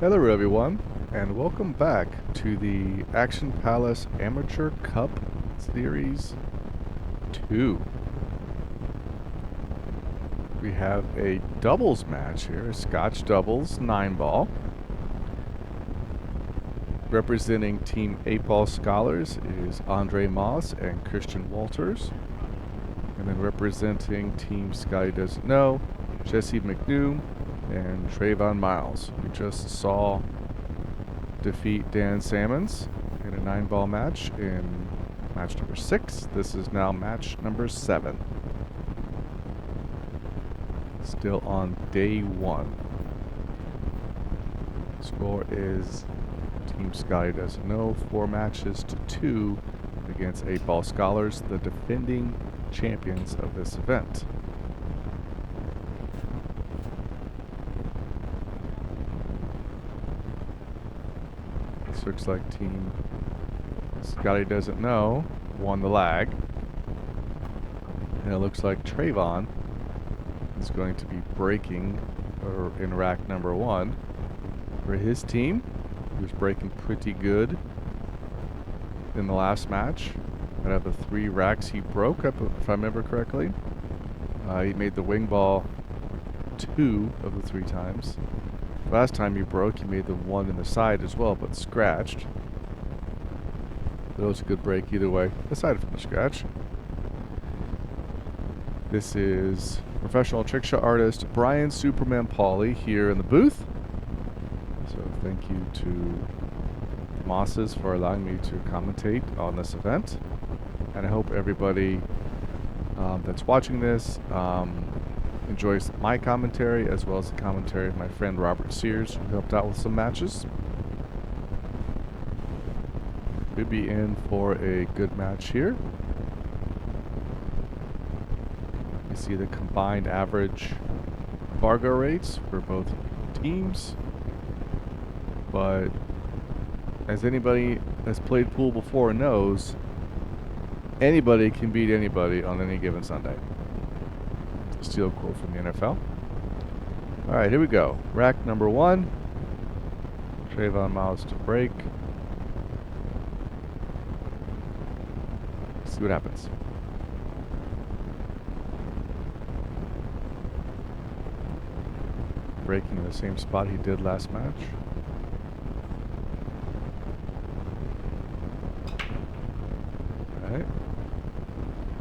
Hello everyone, and welcome back to the Action Palace Amateur Cup Series 2. We have a doubles match here, a Scotch doubles 9-ball. Representing Team 8-Ball Scholars is Andre Moss and Christian Walters. And then representing Team Scotty Doesn't Know, Jesse McNew and Tracvon Miles. We just saw defeat Dan Salmons in a 9-ball match in match number 6. This is now match number 7. Still on day 1. Score is Team Scotty Doesn't Know 4 matches to 2 against 8-Ball Scholars, the defending champions of this event. This looks like Team Scotty Doesn't Know won the lag. And it looks like Tracvon is going to be breaking in rack number 1 for his team. He was breaking pretty good in the last match. Out of the 3 racks he broke, if I remember correctly. He made the wing ball 2 of the 3 times. Last time he broke, he made the 1 in the side as well, but scratched. That was a good break either way, aside from the scratch. This is professional trick shot artist Brian Superman Pauley here in the booth. So thank you to Mosses for allowing me to commentate on this event. And I hope everybody that's watching this enjoys my commentary as well as the commentary of my friend Robert Sears, who helped out with some matches. We'll be in for a good match here. You see the combined average Fargo rates for both teams. But as anybody that's played pool before knows, anybody can beat anybody on any given Sunday. Steal a quote from the NFL. Alright, here we go. Rack number 1. Tracvon Miles to break. See what happens. Breaking in the same spot he did last match. Alright.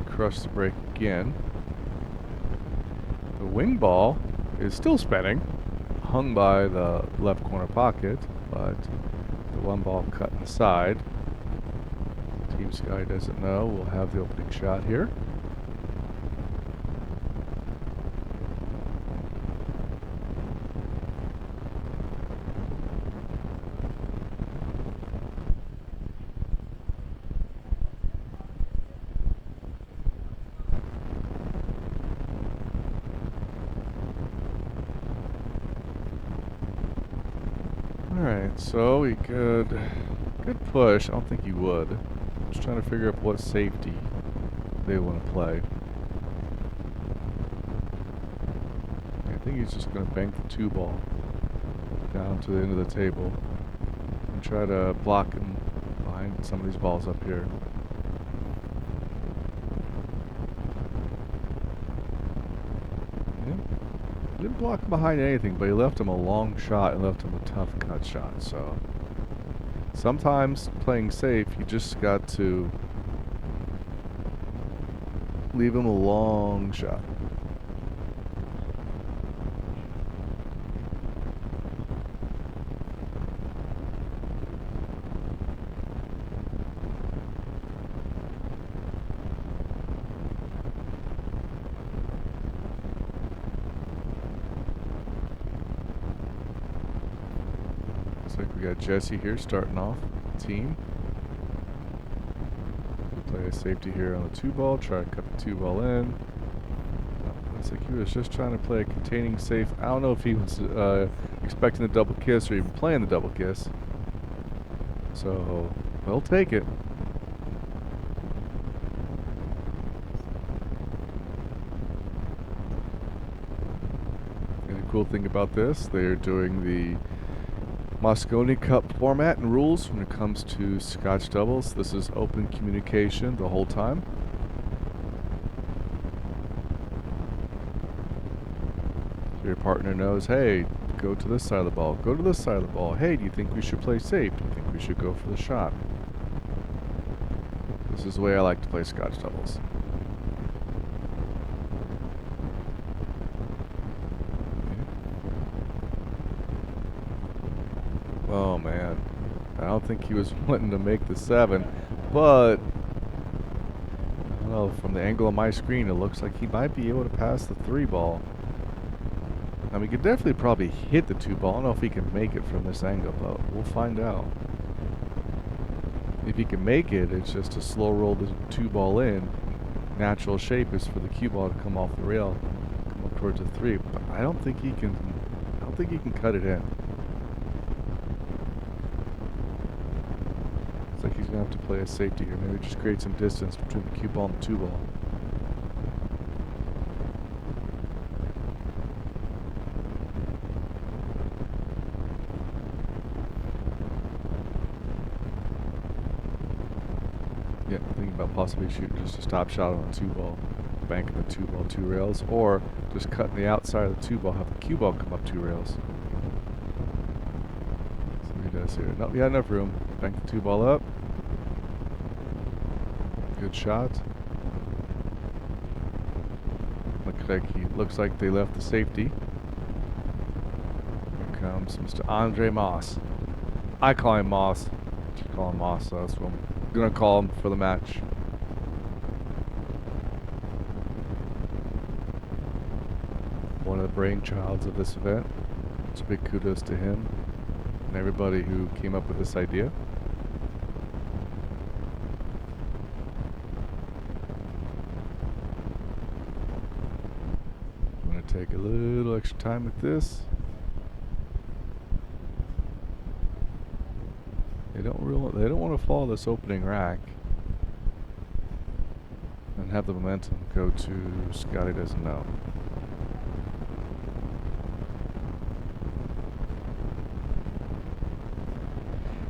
Crush the break again. The wing ball is still spinning, hung by the left corner pocket, but the 1 ball cut in the side. Team Scotty Doesn't Know will have the opening shot here. Alright, so we could push. I don't think he would. Just trying to figure out what safety they want to play. I think he's just going to bank the 2 ball down to the end of the table and try to block him behind some of these balls up here. He didn't block him behind anything, but he left him a long shot and left him a tough cut shot. So sometimes playing safe, you just got to leave him a long shot. Looks like we got Jesse here starting off the team. Play a safety here on the 2 ball, try to cut the 2 ball in. Looks like he was just trying to play a containing safe. I don't know if he was expecting the double kiss or even playing the double kiss. So, we'll take it. And the cool thing about this, they're doing the Moscone Cup format and rules when it comes to Scotch doubles. This is open communication the whole time. So your partner knows, hey, go to this side of the ball, go to this side of the ball. Hey, do you think we should play safe? Do you think we should go for the shot? This is the way I like to play Scotch doubles. Oh man, I don't think he was wanting to make the 7, but I don't know, from the angle of my screen it looks like he might be able to pass the 3 ball. I mean, he could definitely probably hit the 2 ball. I don't know if he can make it from this angle, but we'll find out. If he can make it, it's just to slow roll the 2 ball in. Natural shape is for the cue ball to come off the rail, come up towards the 3, but I don't think he can cut it in. Looks like he's gonna have to play a safety here. Maybe just create some distance between the cue ball and the 2 ball. Yeah, thinking about possibly shooting just a stop shot on the 2 ball, banking the 2 ball 2 rails, or just cutting the outside of the 2 ball, have the cue ball come up 2 rails. See what he does here. Nope, he had enough room. Bank the 2 ball up. Good shot. Looks like they left the safety. Here comes Mr. Andre Moss. I call him Moss. You call him Moss, so that's what I'm gonna call him for the match. One of the brainchilds of this event. So big kudos to him and everybody who came up with this idea. I'm gonna take a little extra time with this. They don't want to follow this opening rack and have the momentum go to Scotty Doesn't Know.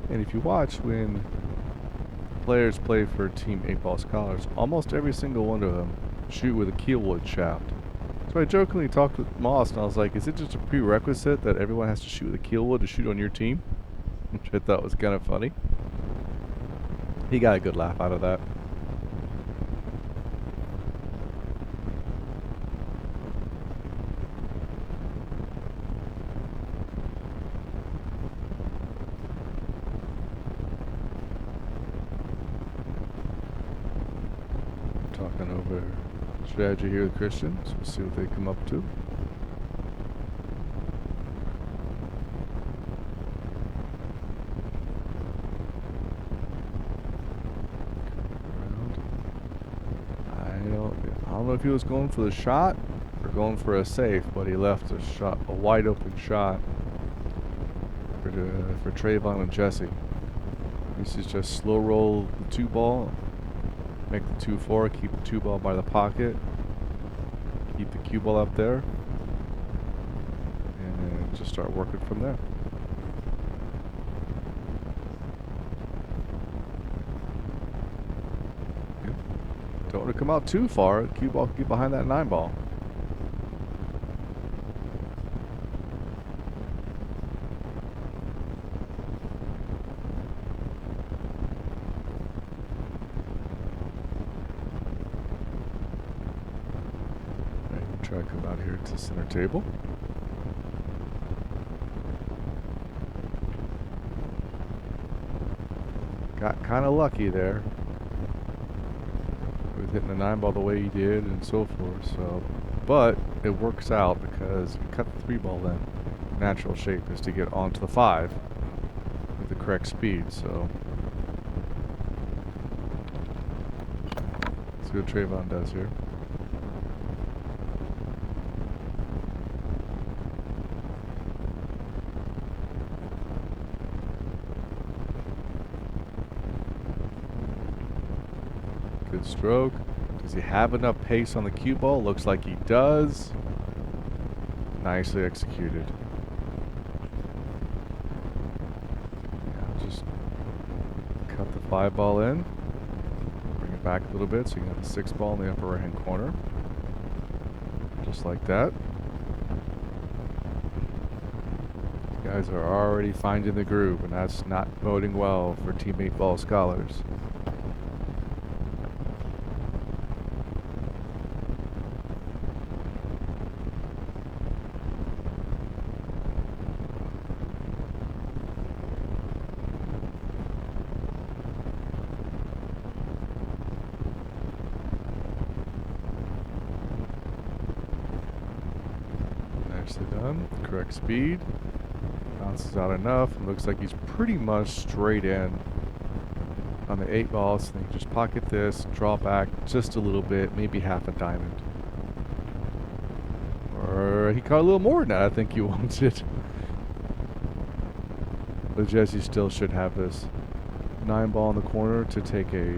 And if you watch when players play for Team 8 Ball Scholars, almost every single one of them shoot with a keelwood shaft. So I jokingly talked with Moss and I was like, is it just a prerequisite that everyone has to shoot with a keelwood to shoot on your team? Which I thought was kind of funny. He got a good laugh out of that. Talking over strategy here with Christian, so we'll see what they come up to. I don't know if he was going for the shot or going for a safe, but he left a wide open shot for Tracvon and Jesse. This is just slow roll the 2 ball, make the 2-4, keep the 2 ball by the pocket, keep the cue ball up there, and then just start working from there. Don't want to come out too far. Cue ball can get behind that 9 ball. Alright, try to come out here to the center table. Got kind of lucky there with hitting the 9 ball the way he did and so forth. So, but it works out because you cut the 3 ball then. Natural shape is to get onto the 5 with the correct speed. So let's see what Tracvon does here. Good stroke. Does he have enough pace on the cue ball? Looks like he does. Nicely executed. just cut the 5 ball in, bring it back a little bit so you can have the 6 ball in the upper right hand corner. Just like that. These guys are already finding the groove, and that's not boding well for teammate ball scholars. Nicely done. Correct speed. Bounces out enough. It looks like he's pretty much straight in on the 8 ball. So you just pocket this, draw back just a little bit, maybe half a diamond. Or he caught a little more than that. I think he wanted. But Jesse still should have this 9 ball in the corner to take a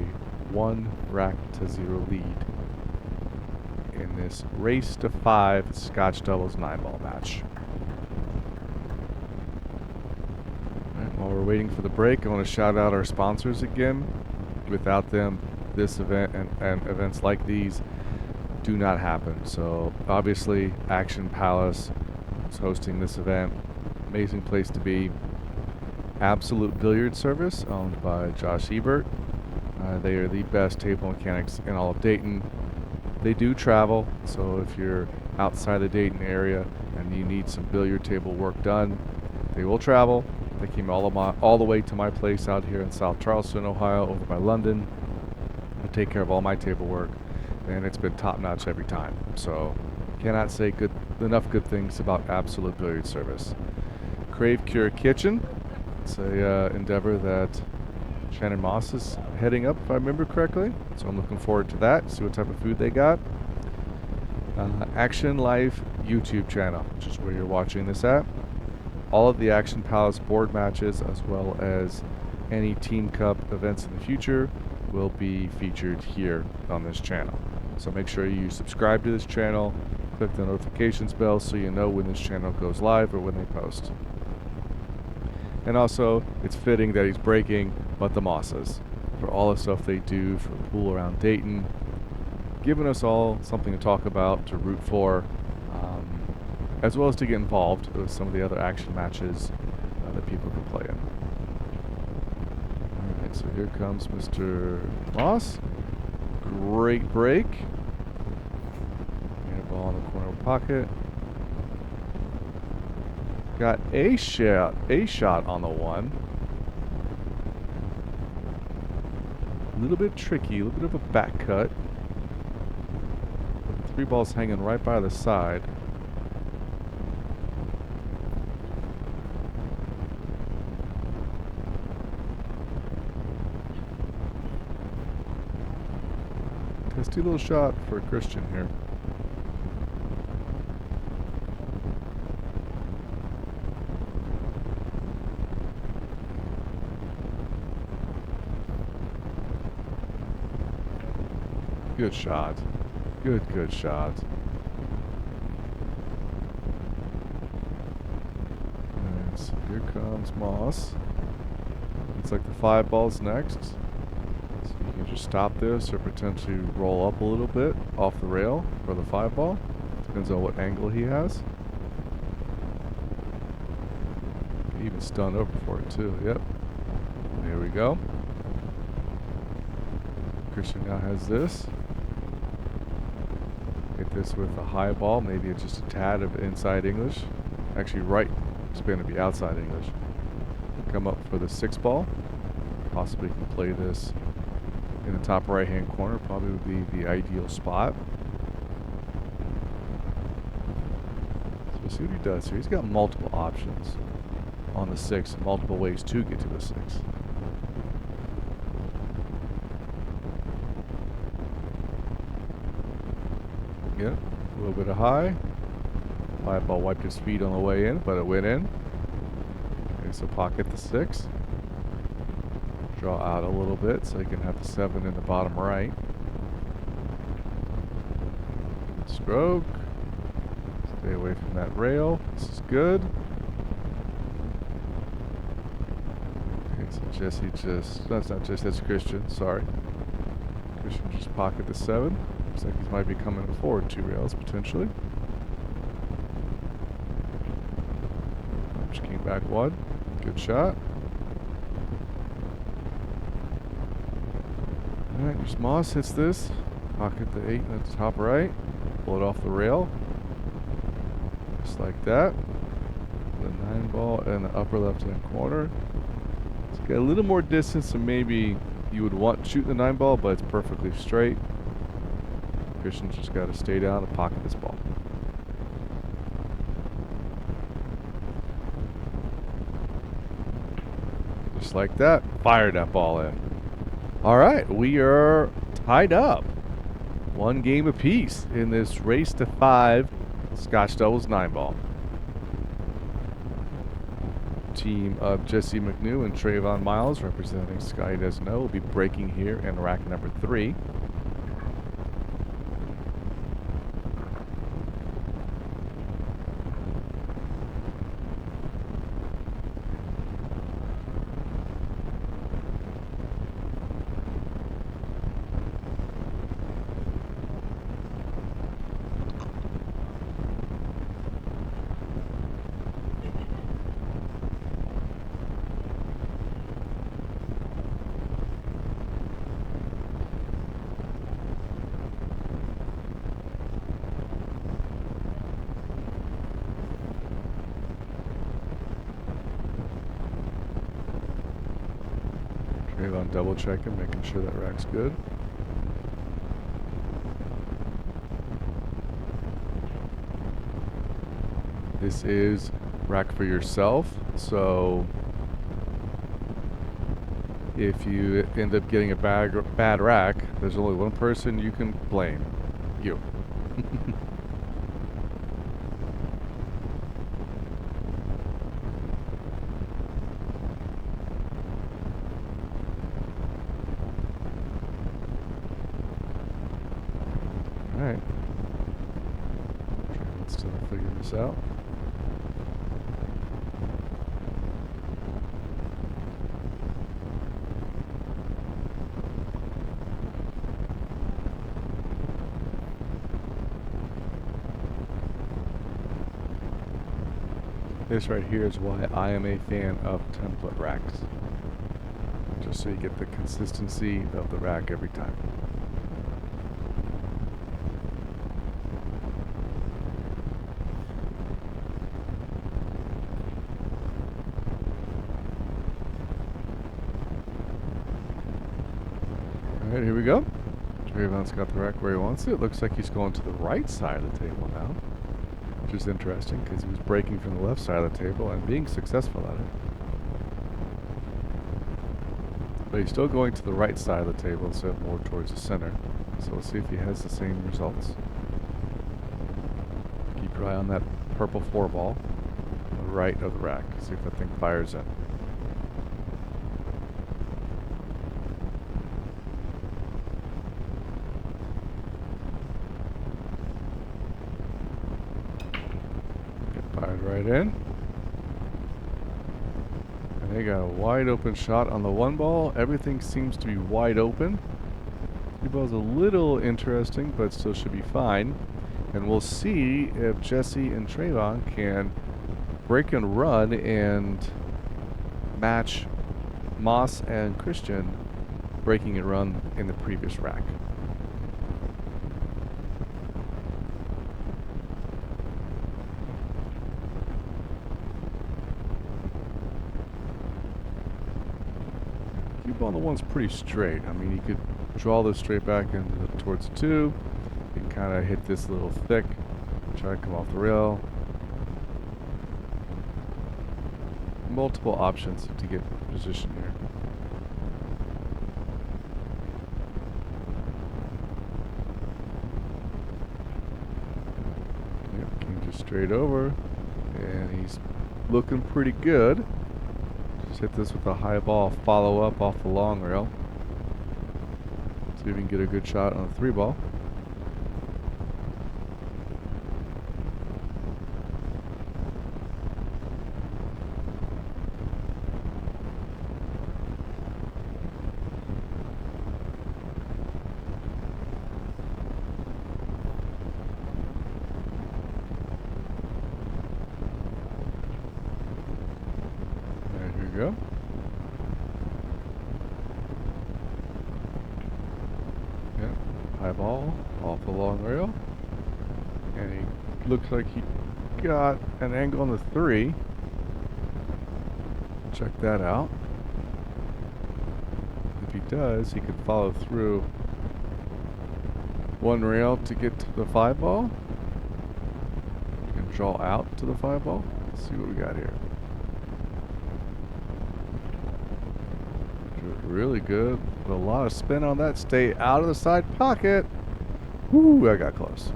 1 rack to 0 lead in this race to 5 Scotch doubles 9 ball match. Right, while we're waiting for the break, I want to shout out our sponsors again. Without them, this event and events like these do not happen. So obviously Action Palace is hosting this event. Amazing place to be. Absolute Billiard Service, owned by Josh Ebert. They are the best table mechanics in all of Dayton. They do travel, so if you're outside the Dayton area and you need some billiard table work done, they will travel. They came all the way to my place out here in South Charleston, Ohio, over by London, to take care of all my table work, and it's been top-notch every time. So cannot say enough good things about Absolute Billiard Service. Crave Cure Kitchen. It's a endeavor that Shannon Moss is heading up, if I remember correctly. So I'm looking forward to that, see what type of food they got. Action Life YouTube channel, which is where you're watching this at. All of the Action Palace board matches, as well as any Team Cup events in the future, will be featured here on this channel. So make sure you subscribe to this channel, click the notifications bell so you know when this channel goes live or when they post. And also, it's fitting that he's breaking But the Mosses for all the stuff they do for the pool around Dayton, giving us all something to talk about, to root for, as well as to get involved with some of the other action matches that people can play in. Alright, so here comes Mr. Moss. Great break. Get a ball in the corner pocket. Got a shot on the 1. A little bit tricky, a little bit of a back cut. 3 balls hanging right by the side. Testy little shot for Christian here. Good shot. Good shot. And so here comes Moss. Looks like the 5 ball's next. So you can just stop this or potentially roll up a little bit off the rail for the 5 ball. Depends on what angle he has. Even stun over for it too. Yep. There we go. Christian now has this. Hit this with a high ball, maybe it's just a tad of inside English. Actually, right, it's going to be outside English. Come up for the 6 ball. Possibly can play this in the top right hand corner, probably would be the ideal spot. So we'll see what he does here. He's got multiple options on the 6, multiple ways to get to the 6. Yeah, a little bit of high. 5 ball wiped his feet on the way in, but it went in. Okay, so pocket the 6. Draw out a little bit so you can have the 7 in the bottom right. Good stroke. Stay away from that rail. This is good. Okay, so Jesse just, that's not Jesse, that's Christian, sorry. Christian just pocket the 7. Looks like he might be coming forward 2 rails potentially. Just came back 1. Good shot. Alright, here's Moss, hits this. Pocket the 8 at the top right. Pull it off the rail. Just like that. The 9 ball in the upper left hand corner. It's got a little more distance than maybe you would want to shoot the 9 ball, but it's perfectly straight. Christian's just got to stay down and pocket this ball. Just like that. Fired that ball in. All right, we are tied up. 1 game apiece in this race to 5 Scotch doubles 9 ball. Team of Jesse McNew and Tracvon Miles, representing Scotty Doesn't Know, will be breaking here in rack number 3. Tracvon double checking, making sure that rack's good. This is rack for yourself, so if you end up getting a bad rack, there's only one person you can blame. You. Alright. Let's still figure this out. This right here is why I am a fan of template racks. Just so you get the consistency of the rack every time. Alright, here we go. Tracvon's got the rack where he wants it. Looks like he's going to the right side of the table now. Which is interesting because he was breaking from the left side of the table and being successful at it. But he's still going to the right side of the table instead of more towards the center. So we'll see if he has the same results. Keep your eye on that purple 4 ball on the right of the rack. See if that thing fires in. Right in. And they got a wide open shot on the 1 ball. Everything seems to be wide open. 3 ball's a little interesting, but still should be fine. And we'll see if Jesse and Tracvon can break and run and match Moss and Christian breaking and run in the previous rack. On the 1's pretty straight. I mean, you could draw this straight back towards the 2. You can kind of hit this a little thick, try to come off the rail. Multiple options to get position here. Yep, came just straight over, and he's looking pretty good. Just hit this with a high ball, follow up off the long rail. See if we can get a good shot on the 3 ball. off the long rail. And he looks like he got an angle on the 3. Check that out. If he does, he could follow through one rail to get to the 5 ball. You can draw out to the 5 ball. Let's see what we got here. Really good. With a lot of spin on that. Stay out of the side pocket. Woo, I got close.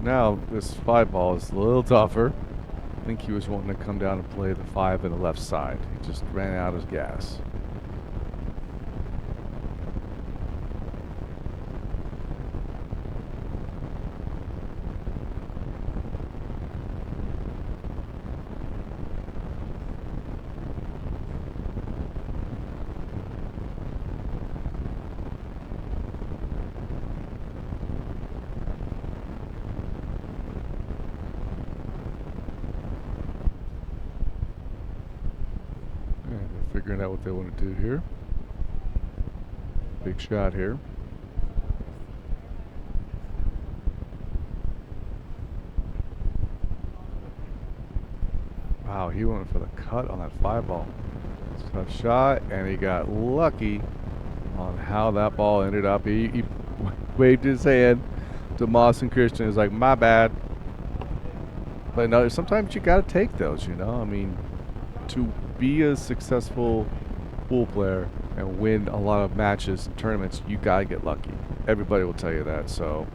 Now this 5 ball is a little tougher. I think he was wanting to come down and play the 5 in the left side. He just ran out of gas. Figuring out what they want to do here. Big shot here. Wow, he went for the cut on that 5 ball. Tough shot, and he got lucky on how that ball ended up. He waved his hand to Moss and Christian. He's like, my bad. But no, sometimes you got to take those, you know? I mean, to be a successful pool player and win a lot of matches and tournaments, you gotta get lucky. Everybody will tell you that. So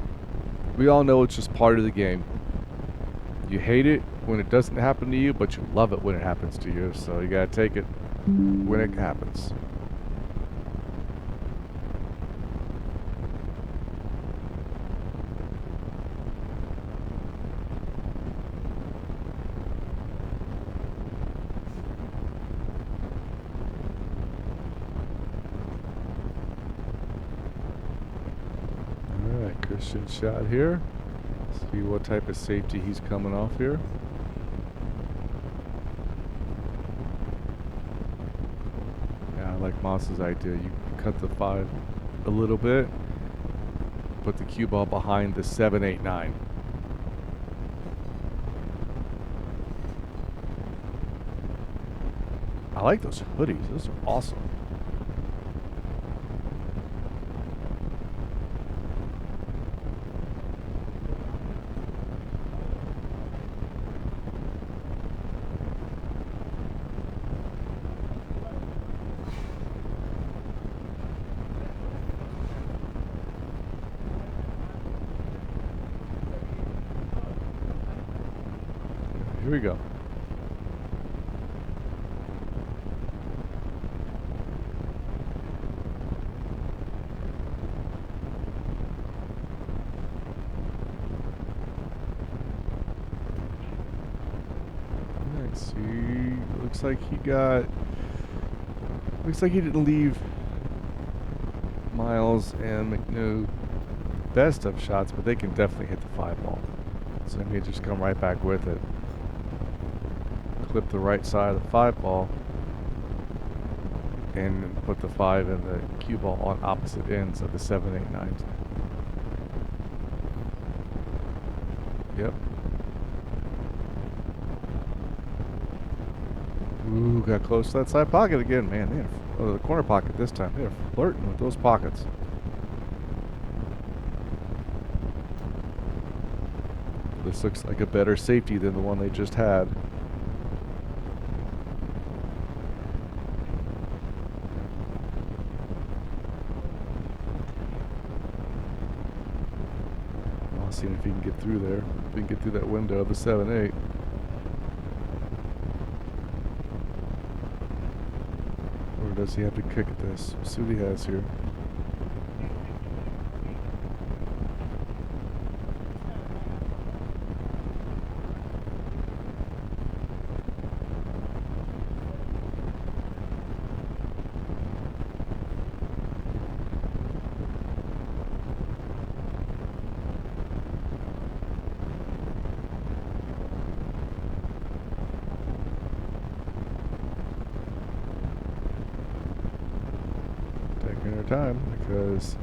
we all know it's just part of the game. You hate it when it doesn't happen to you, but you love it when it happens to you. So you gotta take it when it happens. Christian shot here. See what type of safety he's coming off here. Yeah, I like Moss's idea. You cut the 5 a little bit, put the cue ball behind the 7, 8, 9. I like those hoodies. Those are awesome. Here we go. Let's see. Looks like he didn't leave Miles and McNew best of shots, but they can definitely hit the 5 ball. So he may just come right back with it. Clip the right side of the 5 ball and put the 5 and the cue ball on opposite ends of the 7, 8, 9s. Yep. Ooh, got close to that side pocket again. Man, the corner pocket this time. They're flirting with those pockets. This looks like a better safety than the one they just had. Seeing if he can get through there. If he can get through that window of the 7-8. Or does he have to kick at this? Let's see what he has here. Taking her time because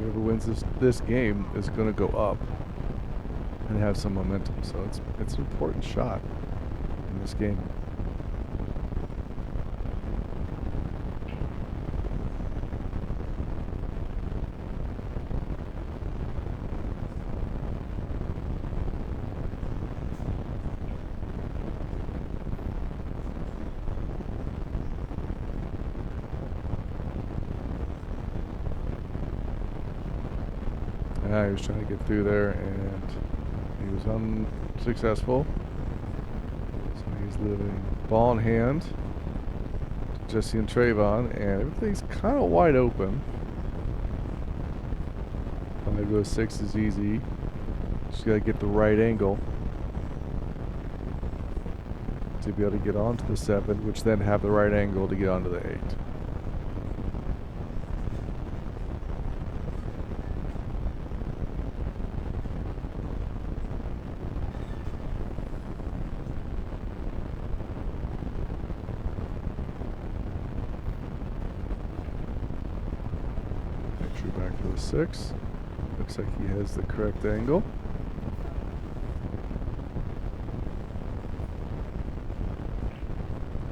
Whoever wins this game is going to go up and have some momentum. So it's an important shot in this game. He was trying to get through there and he was unsuccessful. So he's leaving ball in hand to Jesse and Tracvon, and everything's kind of wide open. 5 goes 6 is easy. Just got to get the right angle to be able to get onto the 7, which then have the right angle to get onto the 8. Back to the 6. Looks like he has the correct angle.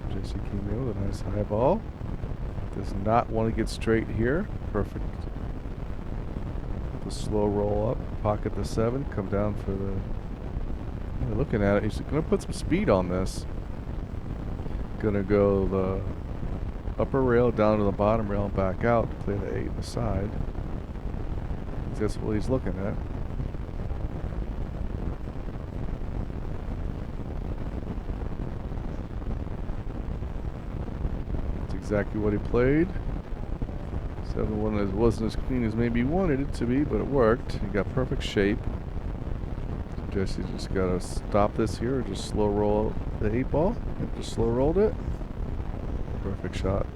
Jesse came in with a nice high ball. Does not want to get straight here. Perfect. The slow roll up. Pocket the 7. Come down for the... Looking at it, he's going to put some speed on this. Going to go the upper rail down to the bottom rail and back out to play the 8 in the side. That's what he's looking at. That's exactly what he played. 7-1 wasn't as clean as maybe he wanted it to be, but it worked. He got perfect shape. Jesse just got to stop this here or just slow roll the 8 ball. Just slow rolled it. Perfect shot.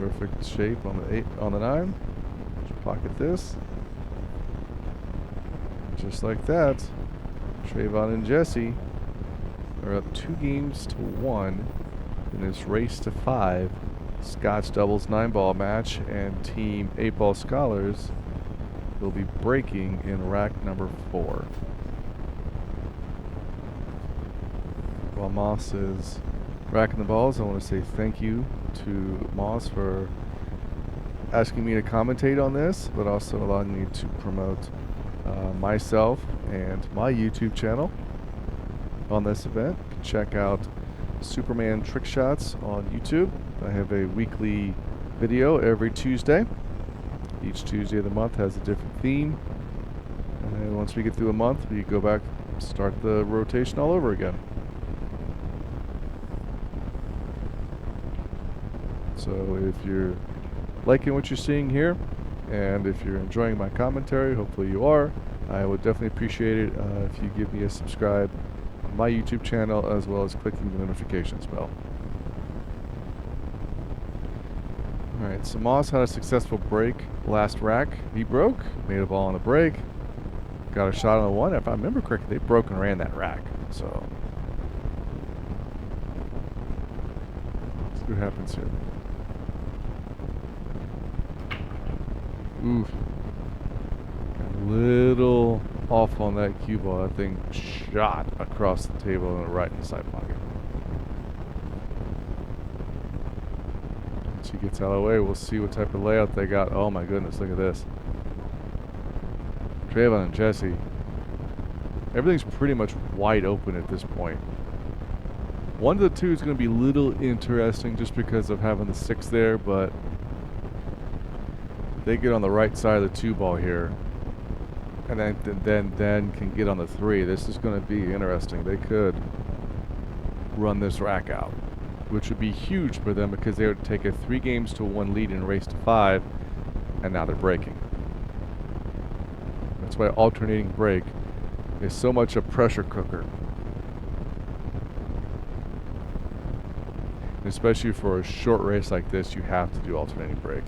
Perfect shape on the 8, on the 9. Pocket this. Just like that, Tracvon and Jesse are up 2 games to 1 in this race to 5 Scotch doubles 9-ball match, and Team 8-ball Scholars will be breaking in rack number 4. While Moss is racking the balls, I want to say thank you to Moss for asking me to commentate on this, but also allowing me to promote myself and my YouTube channel on this event. Check out Superman Trick Shots on YouTube. I have a weekly video every Tuesday. Each Tuesday of the month has a different theme. And then once we get through a month, we go back, start the rotation all over again. So if you're liking what you're seeing here, and if you're enjoying my commentary, hopefully you are, I would definitely appreciate it if you give me a subscribe on my YouTube channel, as well as clicking the notifications bell. Alright, so Moss had a successful break last rack. He broke, made a ball on the break, got a shot on the 1. If I remember correctly, they broke and ran that rack. So let's see what happens here. Oof. Got a little off on that cue ball. That thing shot across the table and right in the side pocket. Once he gets out of the way, we'll see what type of layout they got. Oh my goodness, look at this. Tracvon and Jesse. Everything's pretty much wide open at this point. One of the two is going to be a little interesting just because of having the 6 there, but they get on the right side of the 2 ball here, and then can get on the 3. This is going to be interesting. They could run this rack out, which would be huge for them because they would take a 3 games to 1 lead in a race to 5, and now they're breaking. That's why alternating break is so much a pressure cooker, and especially for a short race like this, you have to do alternating break.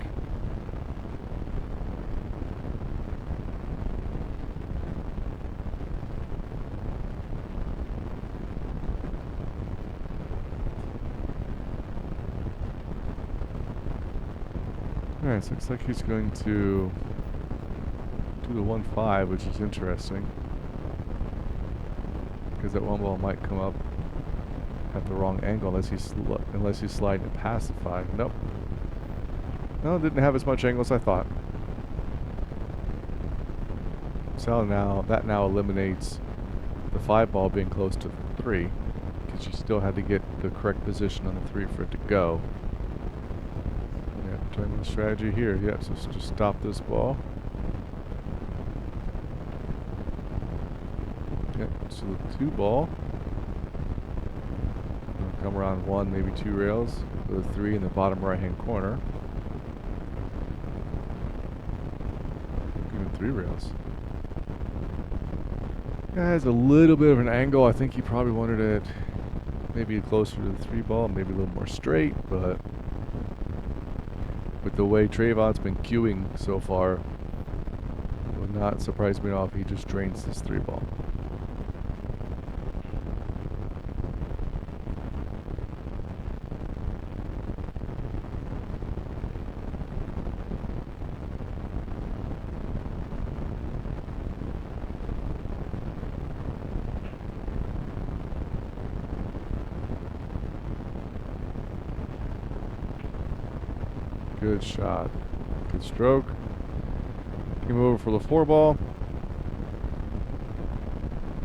Alright, so looks like he's going to do the 1-5, which is interesting. Because that one ball might come up at the wrong angle unless he's sliding to past the 5. Nope. No, didn't have as much angle as I thought. So that now eliminates the 5 ball being close to the 3, because you still had to get the correct position on the 3 for it to go. Yeah, turn the strategy here. Yeah, so just stop this ball. Yep, so the 2 ball. Come around 1, maybe 2 rails. The 3 in the bottom right hand corner. Even 3 rails. It has a little bit of an angle. I think he probably wanted it maybe closer to the 3 ball, maybe a little more straight, but with the way Tracvon's been queuing so far, it would not surprise me at all if he just drains this 3 ball. Good shot. Good stroke. Came over for the 4 ball.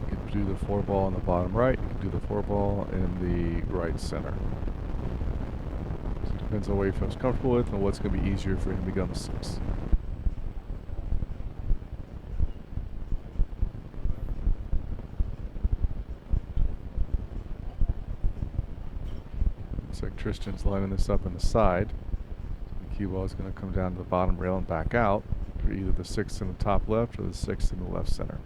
You can do the 4 ball in the bottom right. You can do the 4 ball in the right center. So it depends on what he feels comfortable with and what's going to be easier for him to get on the 6. Looks like Tristan's lining this up on the side. Cue ball is going to come down to the bottom rail and back out for either the 6 in the top left or the 6 in the left center.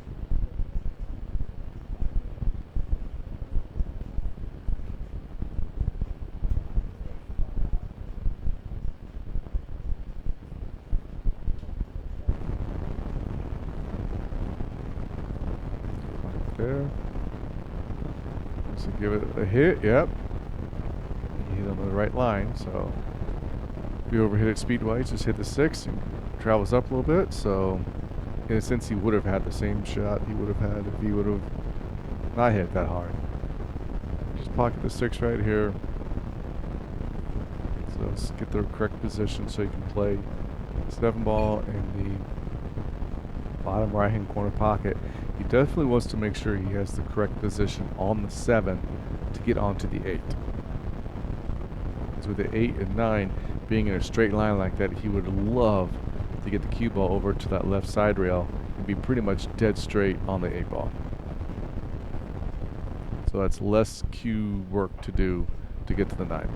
Right there. So give it a hit. Yep. You hit on the right line, so if you overhit it speed-wise, just hit the 6 and travels up a little bit. So, in a sense, he would have had the same shot he would have had if he would have not hit that hard. Just pocket the 6 right here. So let's get the correct position so you can play the 7 ball in the bottom right-hand corner pocket. He definitely wants to make sure he has the correct position on the 7 to get onto the 8. Because with the 8 and 9 being in a straight line like that, he would love to get the cue ball over to that left side rail and be pretty much dead straight on the 8 ball. So that's less cue work to do to get to the 9.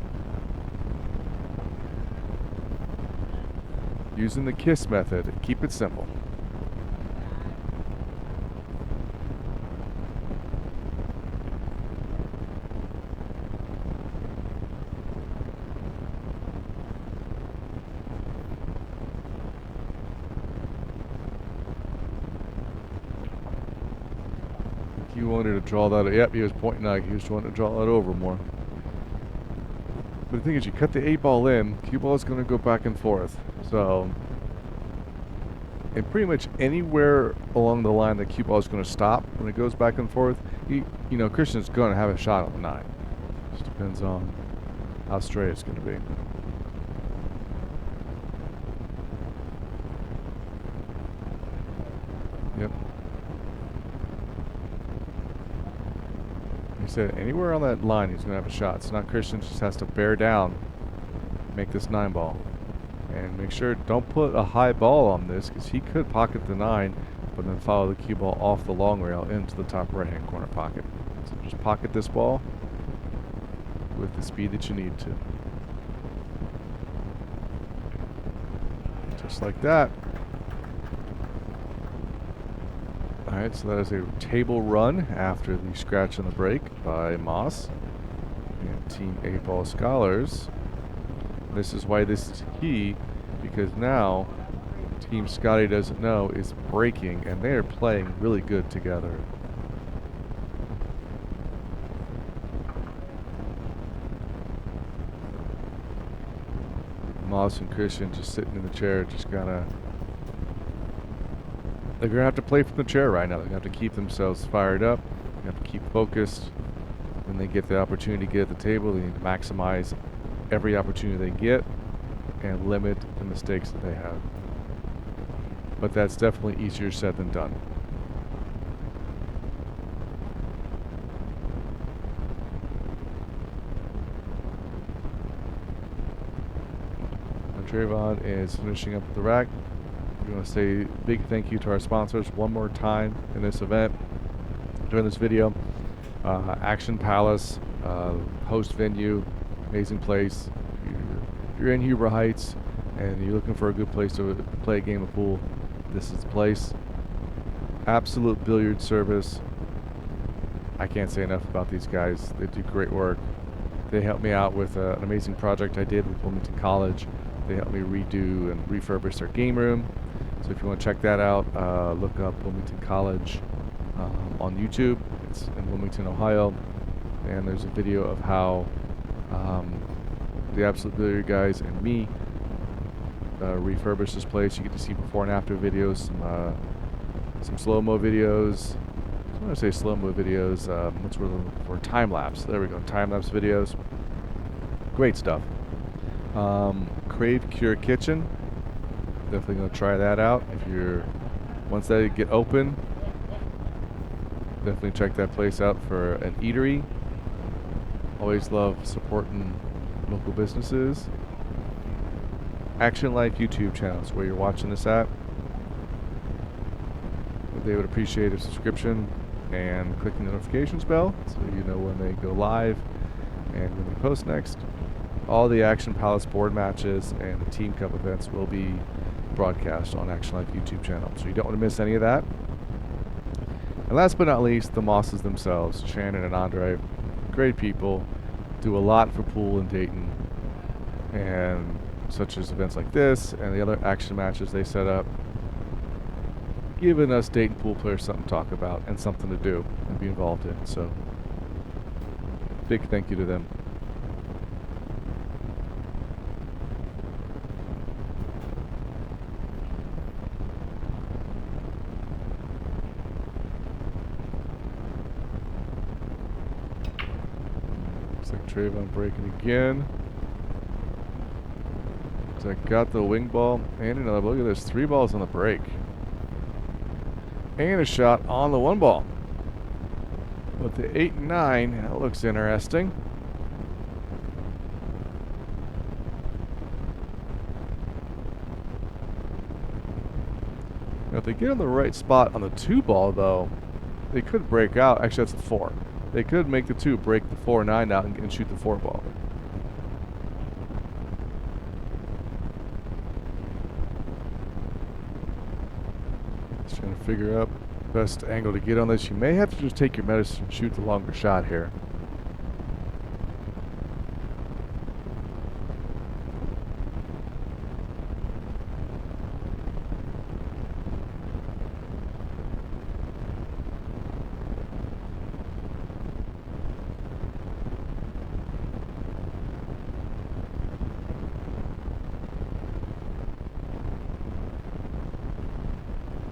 Using the KISS method, keep it simple. He wanted to draw that. Yep, he was pointing out. He was wanting to draw that over more. But the thing is, you cut the 8 ball in, cue ball is going to go back and forth. So, and pretty much anywhere along the line, the cue ball is going to stop when it goes back and forth. Christian's going to have a shot on the 9. Just depends on how straight it's going to be. Yep. He said anywhere on that line he's going to have a shot. So now Christian just has to bear down, make this 9 ball. And make sure, don't put a high ball on this, because he could pocket the 9, but then follow the cue ball off the long rail into the top right hand corner pocket. So just pocket this ball with the speed that you need to. Just like that. Alright, so that is a table run after the scratch on the break by Moss and Team 8 Ball Scholars. This is why this is key, because now Team Scotty Doesn't Know is breaking and they are playing really good together. Moss and Christian just sitting in the chair, just gotta. They're gonna have to play from the chair right now. They're gonna have to keep themselves fired up. They have to keep focused. When they get the opportunity to get at the table, they need to maximize every opportunity they get and limit the mistakes that they have. But that's definitely easier said than done. Tracvon is finishing up the rack. We want to say big thank you to our sponsors one more time in this event, during this video. Action Palace, host venue, amazing place. If you're in Huber Heights and you're looking for a good place to play a game of pool, this is the place. Absolute billiard service. I can't say enough about these guys. They do great work. They helped me out with an amazing project I did with Wilmington College. They helped me redo and refurbish their game room. So if you want to check that out, look up Wilmington College on YouTube. It's in Wilmington, Ohio. And there's a video of how the Absolute Billiard guys and me refurbished this place. You get to see before and after videos, some slow-mo videos. I want to say slow-mo videos. What's we're looking for? Time-lapse. There we go. Time-lapse videos. Great stuff. Crave Cure Kitchen. Definitely going to try that out. If you're, once they get open, definitely check that place out for an eatery. Always love supporting local businesses. Action Life YouTube channels where you're watching this at. They would appreciate a subscription and clicking the notifications bell so you know when they go live and when they post next. All the Action Palace board matches and the Team Cup events will be broadcast on Action Life YouTube channel, so you don't want to miss any of that. And last but not least, the Mosses themselves, Shannon and Andre, great people, do a lot for pool in Dayton, and such as events like this and the other action matches they set up, giving us Dayton pool players something to talk about and something to do and be involved in. So big thank you to them. Looks like Tracvon breaking again. So I got the wing ball and another. Look at this, 3 balls on the break. And a shot on the 1 ball. But the 8 and 9, that looks interesting. Now if they get on the right spot on the 2 ball though, they could break out. Actually that's the 4. They could make the 2, break the 4-9 out and shoot the 4 ball. Trying to figure out the best angle to get on this. You may have to just take your medicine and shoot the longer shot here.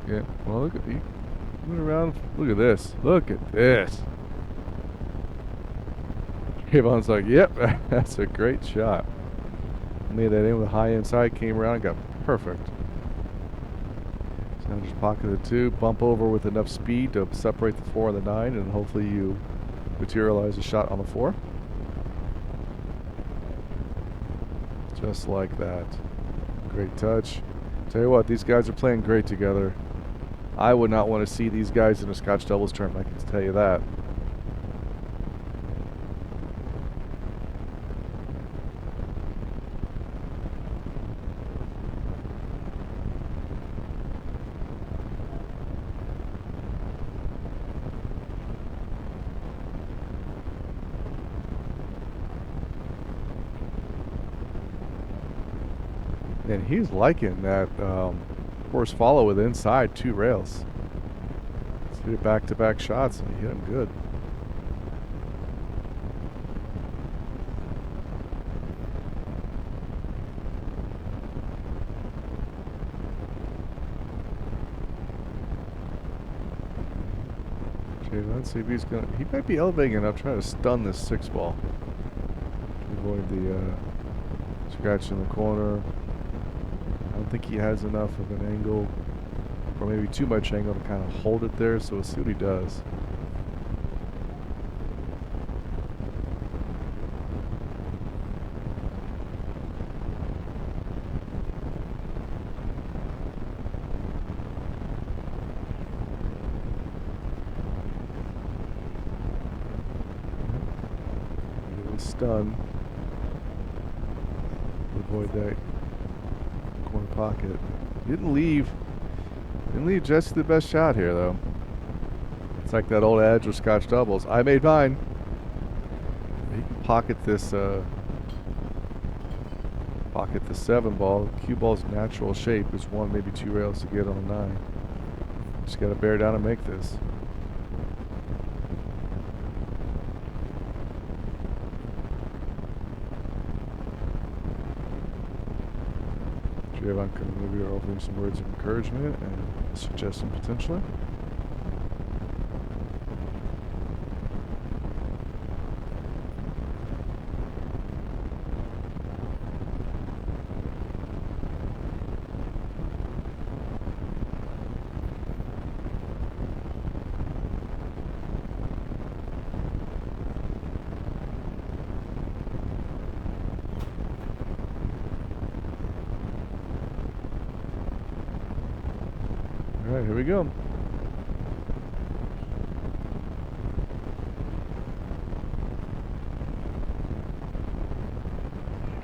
Yeah, well, look at you. Went around. Look at this. Look at this. Tracvon's like, yep, that's a great shot. Made that in with a high inside, came around and got perfect. So now just pocket the 2, bump over with enough speed to separate the 4 and the 9, and hopefully you materialize a shot on the 4. Just like that. Great touch. Tell you what, these guys are playing great together. I would not want to see these guys in a Scotch doubles tournament, I can tell you that. And he's liking that horse follow with inside 2 rails. Let's do back-to-back shots and he hit him good. Okay, let's see if he's gonna. He might be elevating enough. Try to stun this 6 ball. Avoid the scratch in the corner. I don't think he has enough of an angle, or maybe too much angle to kind of hold it there. So we'll see what he does. Stun. Avoid that corner pocket. Didn't leave Jesse the best shot here though. It's like that old adage with Scotch doubles. I made mine. He can pocket this 7 ball. Cue ball's natural shape is 1, maybe 2 rails to get on a 9. Just gotta bear down and make this. Tracvon can maybe offering some words of encouragement and suggestion potentially. All right, here we go.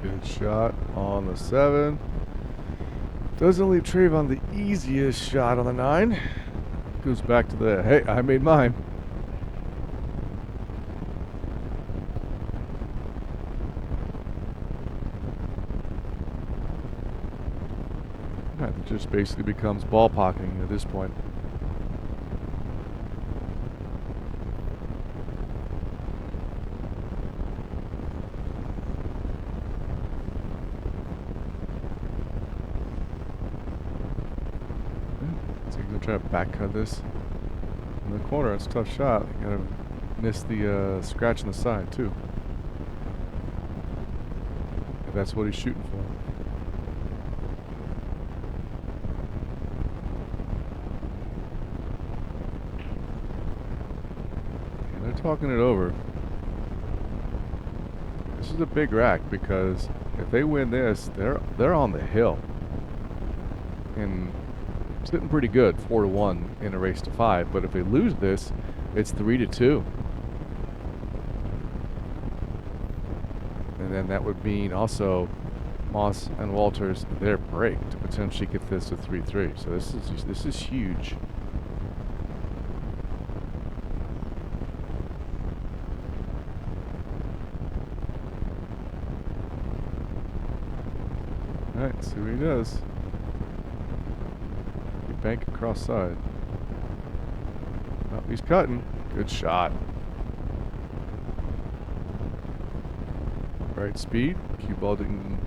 Good shot on the 7. Doesn't leave Tracvon the easiest shot on the 9. Goes back to the, hey, I made mine. It just basically becomes ball pocketing at this point. So you're gonna try to back cut this in the corner. It's a tough shot. You gotta miss the scratch on the side too. If that's what he's shooting for. Talking it over. This is a big rack because if they win this, they're on the hill and sitting pretty good, 4-1 in a race to 5. But if they lose this, it's 3-2, and then that would mean also Moss and Walters their break to potentially get this to 3-3. So this is huge. Alright, see what he does. Bank across side. Oh, he's cutting. Good shot. Right speed. Cue ball didn't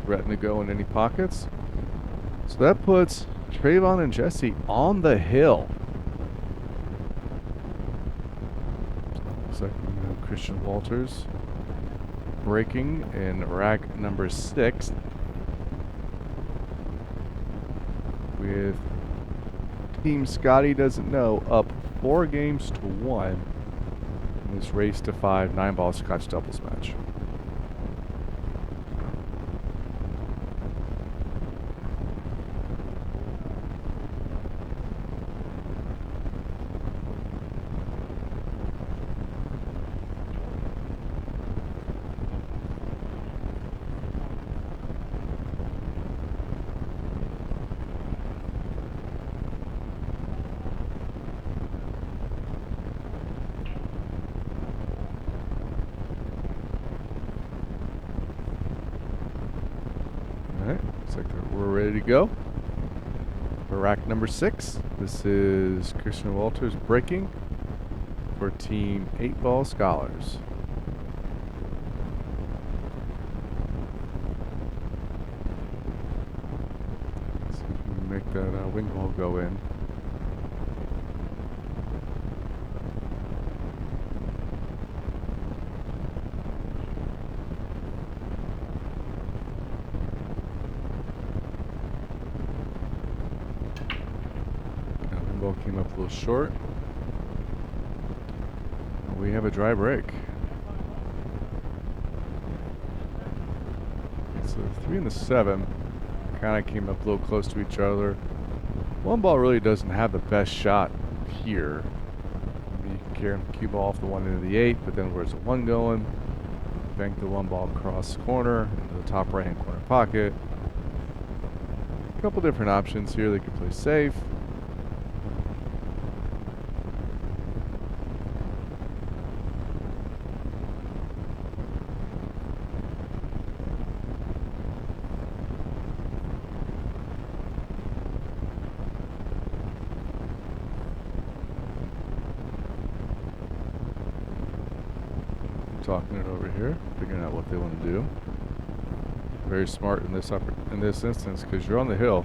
threaten to go in any pockets. So that puts Tracvon and Jesse on the hill. Looks like Christian Walters breaking in rack number 6. With Team Scotty Doesn't Know up 4 games to 1 in this race to 5 9-ball Scotch doubles match. Looks like we're ready to go for rack number 6. This is Christian Walters breaking for Team 8-ball Scholars. Let's see if we can make that wing ball go in. ball came up a little short. We have a dry break. So the 3 and the 7 kind of came up a little close to each other. One ball really doesn't have the best shot here. You can carry the cue ball off the one end of the 8, but then where's the 1 going? Bank the 1 ball across the corner into the top right hand corner pocket. A couple different options here. They could play safe. Talking it over here, figuring out what they want to do. Very smart in this instance because you're on the hill.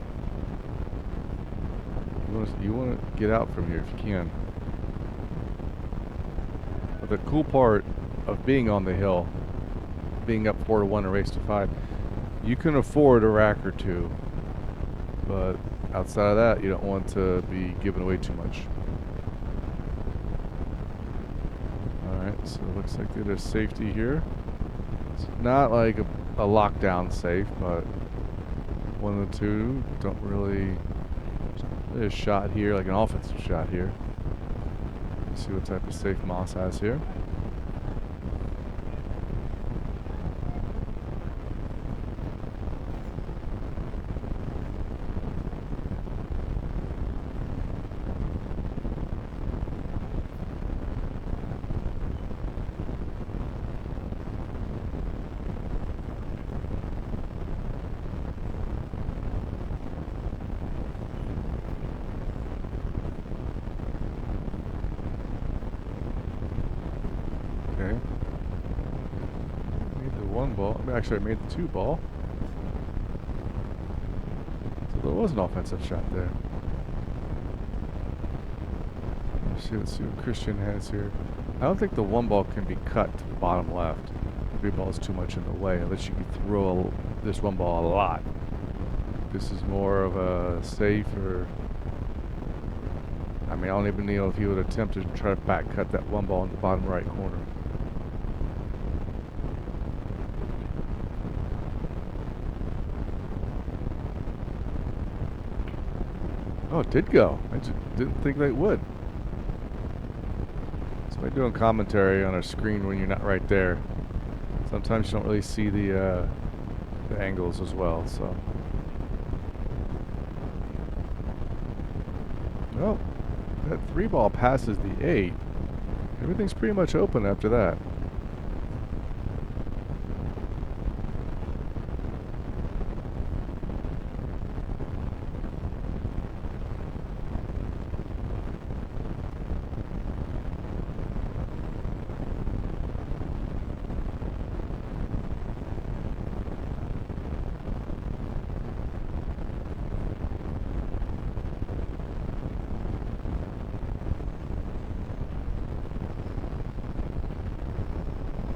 You want to get out from here if you can. But the cool part of being on the hill, being up 4-1 and race to 5, you can afford a rack or two. But outside of that, you don't want to be giving away too much. So it looks like there's safety here. It's not like a lockdown safe, but 1 and 2 don't really. There's a shot here, like an offensive shot here. Let's see what type of safe Moss has here. Okay. Made the 1 ball. Actually, I made the 2 ball. So there was an offensive shot there. Let's see what Christian has here. I don't think the 1 ball can be cut to the bottom left. The 3 ball is too much in the way, unless you can throw this 1 ball a lot. This is more of a safe or. I mean, I don't even know if he would attempt to try to back cut that 1 ball in the bottom right corner. Oh, it did go. I just didn't think they would. Somebody doing commentary on a screen when you're not right there. Sometimes you don't really see the angles as well. So, well, that 3 ball passes the 8. Everything's pretty much open after that.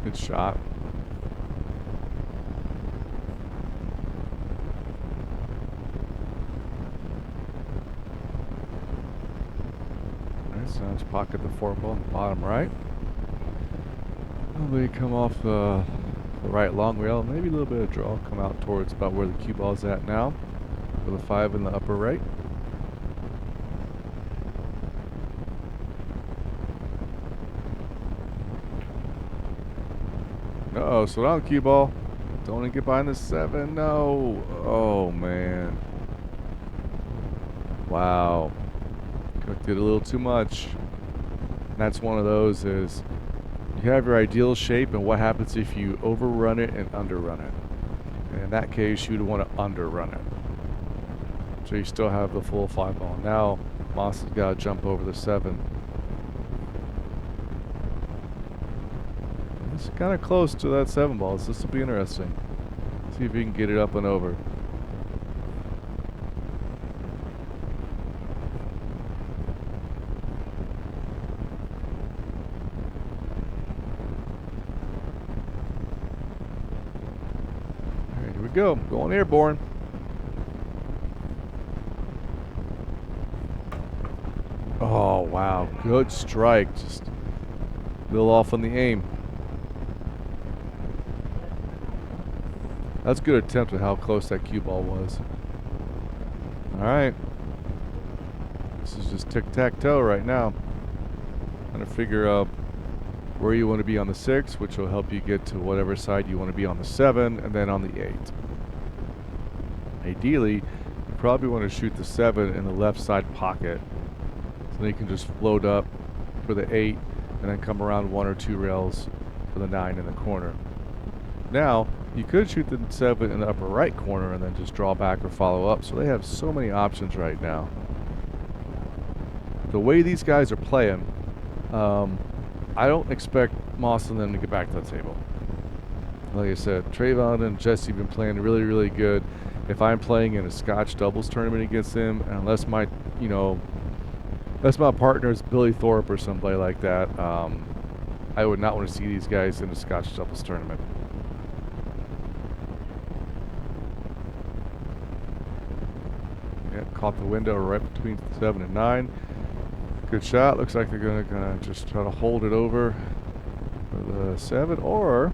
Good shot. Alright, so now let's pocket the 4 ball in the bottom right. Probably come off the right long rail. Maybe a little bit of draw. Come out towards about where the cue ball is at now. With a 5 in the upper right. Uh-oh, slow down, cue ball. Don't want to get behind the 7. No. Oh, man. Wow. Cooked it a little too much. And that's one of those is you have your ideal shape, and what happens if you overrun it and underrun it? And in that case, you'd want to underrun it. So you still have the full 5 ball. Now, Moss has got to jump over the 7. It's kind of close to that 7 ball. So this will be interesting. See if he can get it up and over. Here we go. Going airborne. Oh, wow. Good strike. Just a little off on the aim. That's a good attempt at how close that cue ball was. All right. This is just tic-tac-toe right now. Trying to figure out where you want to be on the 6, which will help you get to whatever side you want to be on the 7, and then on the 8. Ideally, you probably want to shoot the 7 in the left side pocket, so then you can just float up for the 8, and then come around 1 or 2 rails for the 9 in the corner. Now, you could shoot the 7 in the upper right corner and then just draw back or follow up, so they have so many options right now. The way these guys are playing, I don't expect Moss and them to get back to the table. Like I said, Tracvon and Jesse have been playing really, really good. If I'm playing in a Scotch doubles tournament against them, and unless my partner is Billy Thorpe or somebody like that, I would not want to see these guys in a Scotch doubles tournament. Yeah, caught the window right between 7 and 9. Good shot. Looks like they're gonna just try to hold it over for the 7, or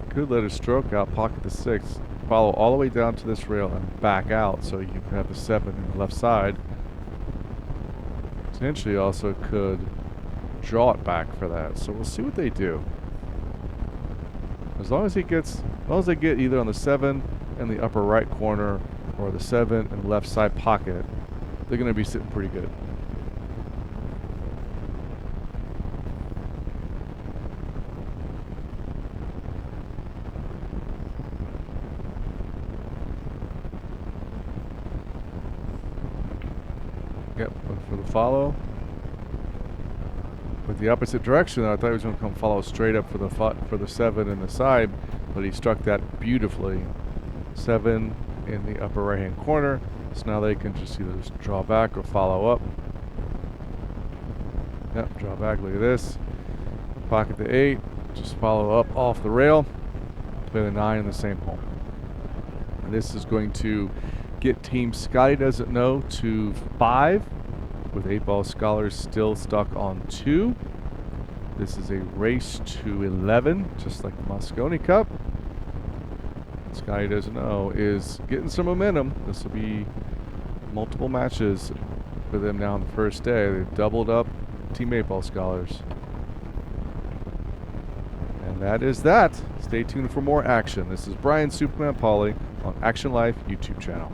could let it stroke out, pocket the 6, follow all the way down to this rail and back out, so you can have the 7 in the left side. Potentially also could draw it back for that. So we'll see what they do. As long as they get either on the 7 in the upper right corner or the 7 in the left side pocket, they're going to be sitting pretty good. Yep, for the follow. With the opposite direction, I thought he was going to come follow straight up for the 7 in the side, but he struck that beautifully. 7 in the upper right hand corner. So now they can just either draw back or follow up. Yep, draw back, look at this. Pocket the 8, just follow up off the rail. Play the 9 in the same hole. And this is going to get team Scotty Doesn't Know to 5, with 8-ball scholars still stuck on 2. This is a race to 11, just like the Moscone Cup. Scotty Doesn't Know is getting some momentum. This will be multiple matches for them now on the first day. They've doubled up Team 8-ball scholars. And that is that. Stay tuned for more action. This is Brian Superman Pauley on Action Life YouTube channel.